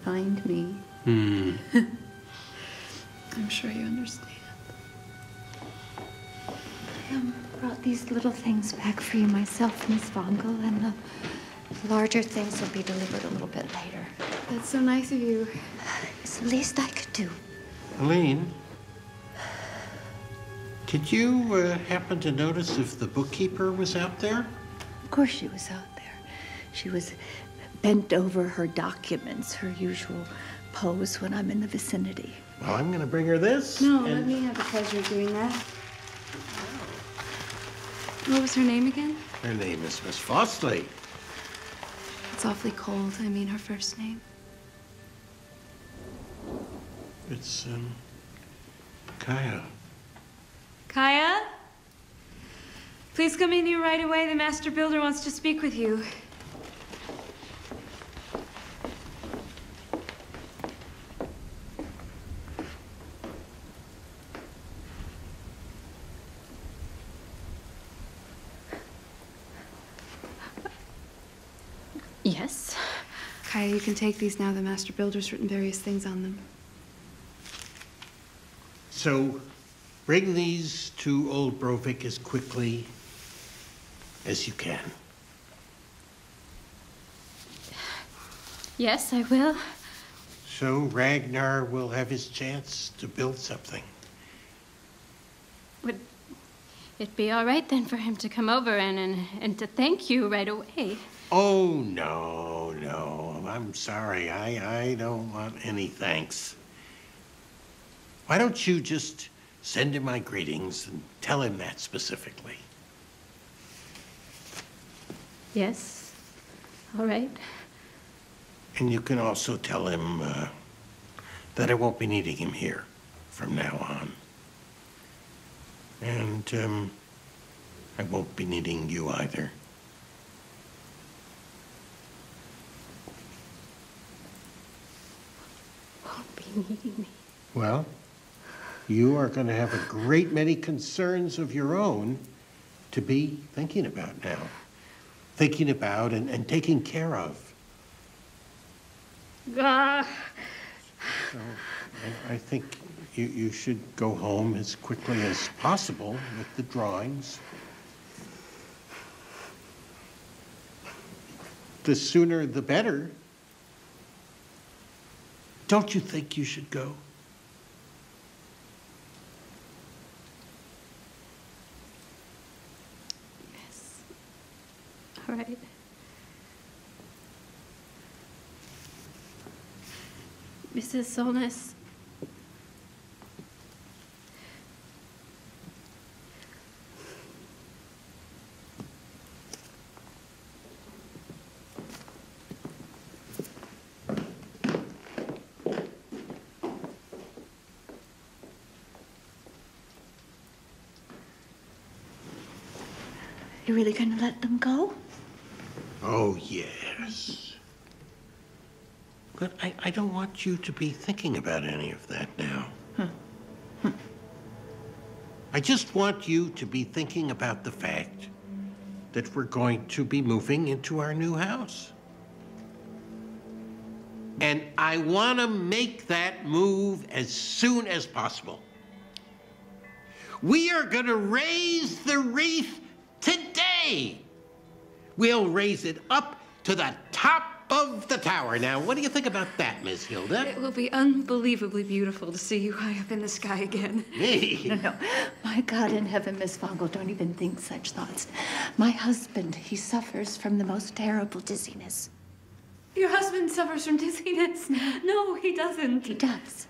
find me. I'm sure you understand. I brought these little things back for you myself, Miss Vogel, and the larger things will be delivered a little bit later. That's so nice of you. It's the least I could do. Helene, did you happen to notice if the bookkeeper was out there? Of course she was out there. She was bent over her documents, her usual pose when I'm in the vicinity. Well, I'm going to bring her this. No, let me have the pleasure of doing that. What was her name again? Her name is Miss Fossley. It's awfully cold. I mean, her first name. It's, Kaya. Kaya? Please come in here right away. The master builder wants to speak with you. Yes? Kaya, you can take these now. The master builder's written various things on them. So, bring these to Old Brovik as quickly as you can. Yes, I will. So Ragnar will have his chance to build something. Would it be all right then for him to come over and to thank you right away? Oh, no. I'm sorry. I don't want any thanks. Why don't you just send him my greetings and tell him that specifically? Yes. All right. And you can also tell him that I won't be needing him here from now on. And I won't be needing you either. Won't be needing me. Well, you are going to have a great many concerns of your own to be thinking about now. Thinking about and taking care of. So I think you should go home as quickly as possible with the drawings. The sooner the better. Don't you think you should go? Yes. All right. Mrs. Solness. You really gonna let them go? Oh, yes. But I don't want you to be thinking about any of that now. I just want you to be thinking about the fact that we're going to be moving into our new house. And I want to make that move as soon as possible. We are going to raise the wreath today. We'll raise it up to the top of the tower. Now, what do you think about that, Miss Hilda? It will be unbelievably beautiful to see you high up in the sky again. Me? No. My God in heaven, Miss Vogel, don't even think such thoughts. My husband, he suffers from the most terrible dizziness. Your husband suffers from dizziness? No, he doesn't. He does.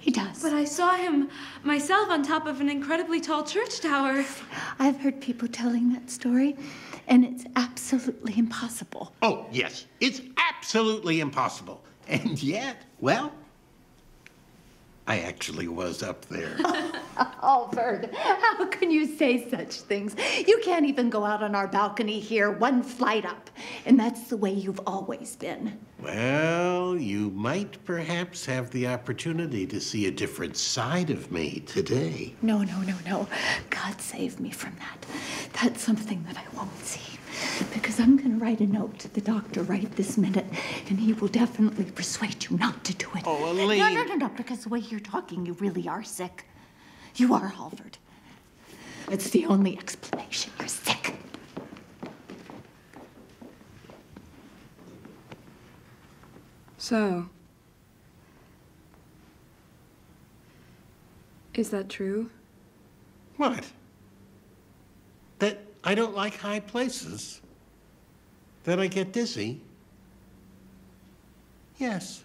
He does. But I saw him myself on top of an incredibly tall church tower. I've heard people telling that story, and it's absolutely impossible. Oh, yes. It's absolutely impossible. And yet, well, I actually was up there. Alfred, how can you say such things? You can't even go out on our balcony here one flight up. And that's the way you've always been. Well, you might perhaps have the opportunity to see a different side of me today. No. God save me from that. That's something that I won't see. Because I'm going to write a note to the doctor right this minute, and he will definitely persuade you not to do it. Oh, Elaine. No, because the way you're talking, you really are sick. You are, Halford. It's the only explanation. You're sick. So, is that true? What? That I don't like high places? That I get dizzy? Yes.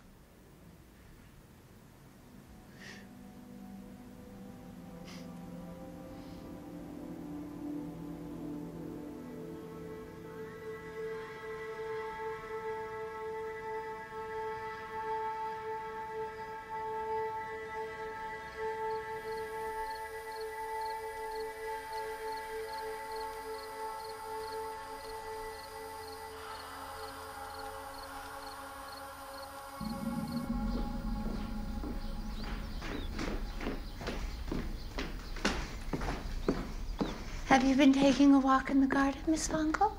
Have you been taking a walk in the garden, Miss Vonko?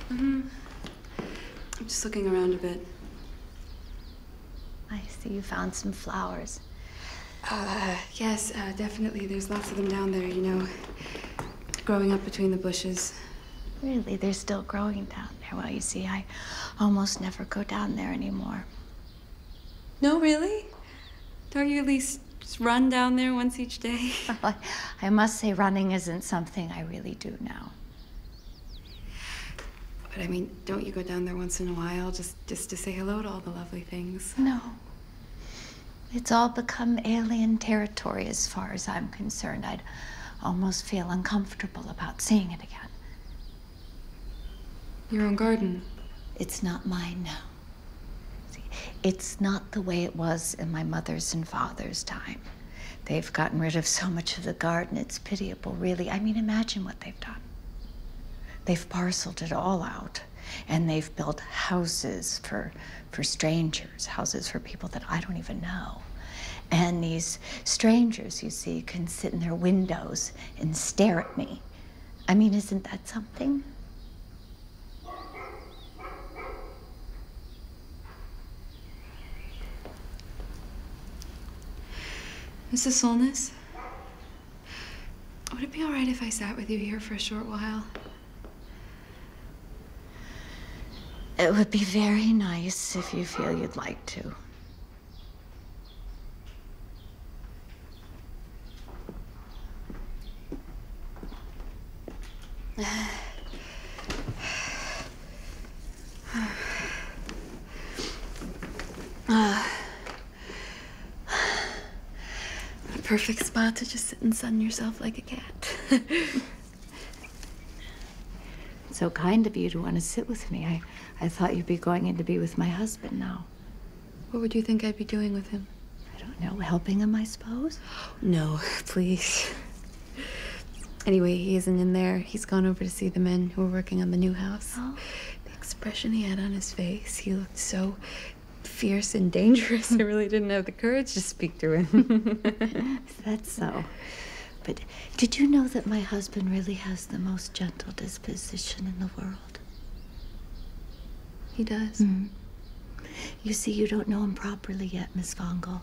I'm just looking around a bit. I see you found some flowers. Yes, definitely. There's lots of them down there, you know, growing up between the bushes. Really, they're still growing down there. Well, you see, I almost never go down there anymore. No, really? Don't you at least just run down there once each day? Well, I must say running isn't something I really do now. But I mean, don't you go down there once in a while just to say hello to all the lovely things? No. It's all become alien territory as far as I'm concerned. I'd almost feel uncomfortable about seeing it again. Your own garden? It's not mine now. See, it's not the way it was in my mother's and father's time. They've gotten rid of so much of the garden, it's pitiable, really. I mean, imagine what they've done. They've parceled it all out, and they've built houses for strangers, houses for people that I don't even know. And these strangers, you see, can sit in their windows and stare at me. I mean, isn't that something? Mrs. Solness? Would it be all right if I sat with you here for a short while? It would be very nice if you feel you'd like to. A perfect spot to just sit and sun yourself like a cat. So kind of you to want to sit with me. I thought you'd be going in to be with my husband now. What would you think I'd be doing with him? I don't know, helping him, I suppose? No, please. Anyway, he isn't in there. He's gone over to see the men who are working on the new house. Oh. The expression he had on his face, he looked so fierce and dangerous. I really didn't have the courage to speak to him. That's so. But did you know that my husband really has the most gentle disposition in the world? He does. Mm-hmm. You see, you don't know him properly yet, Miss Vongo.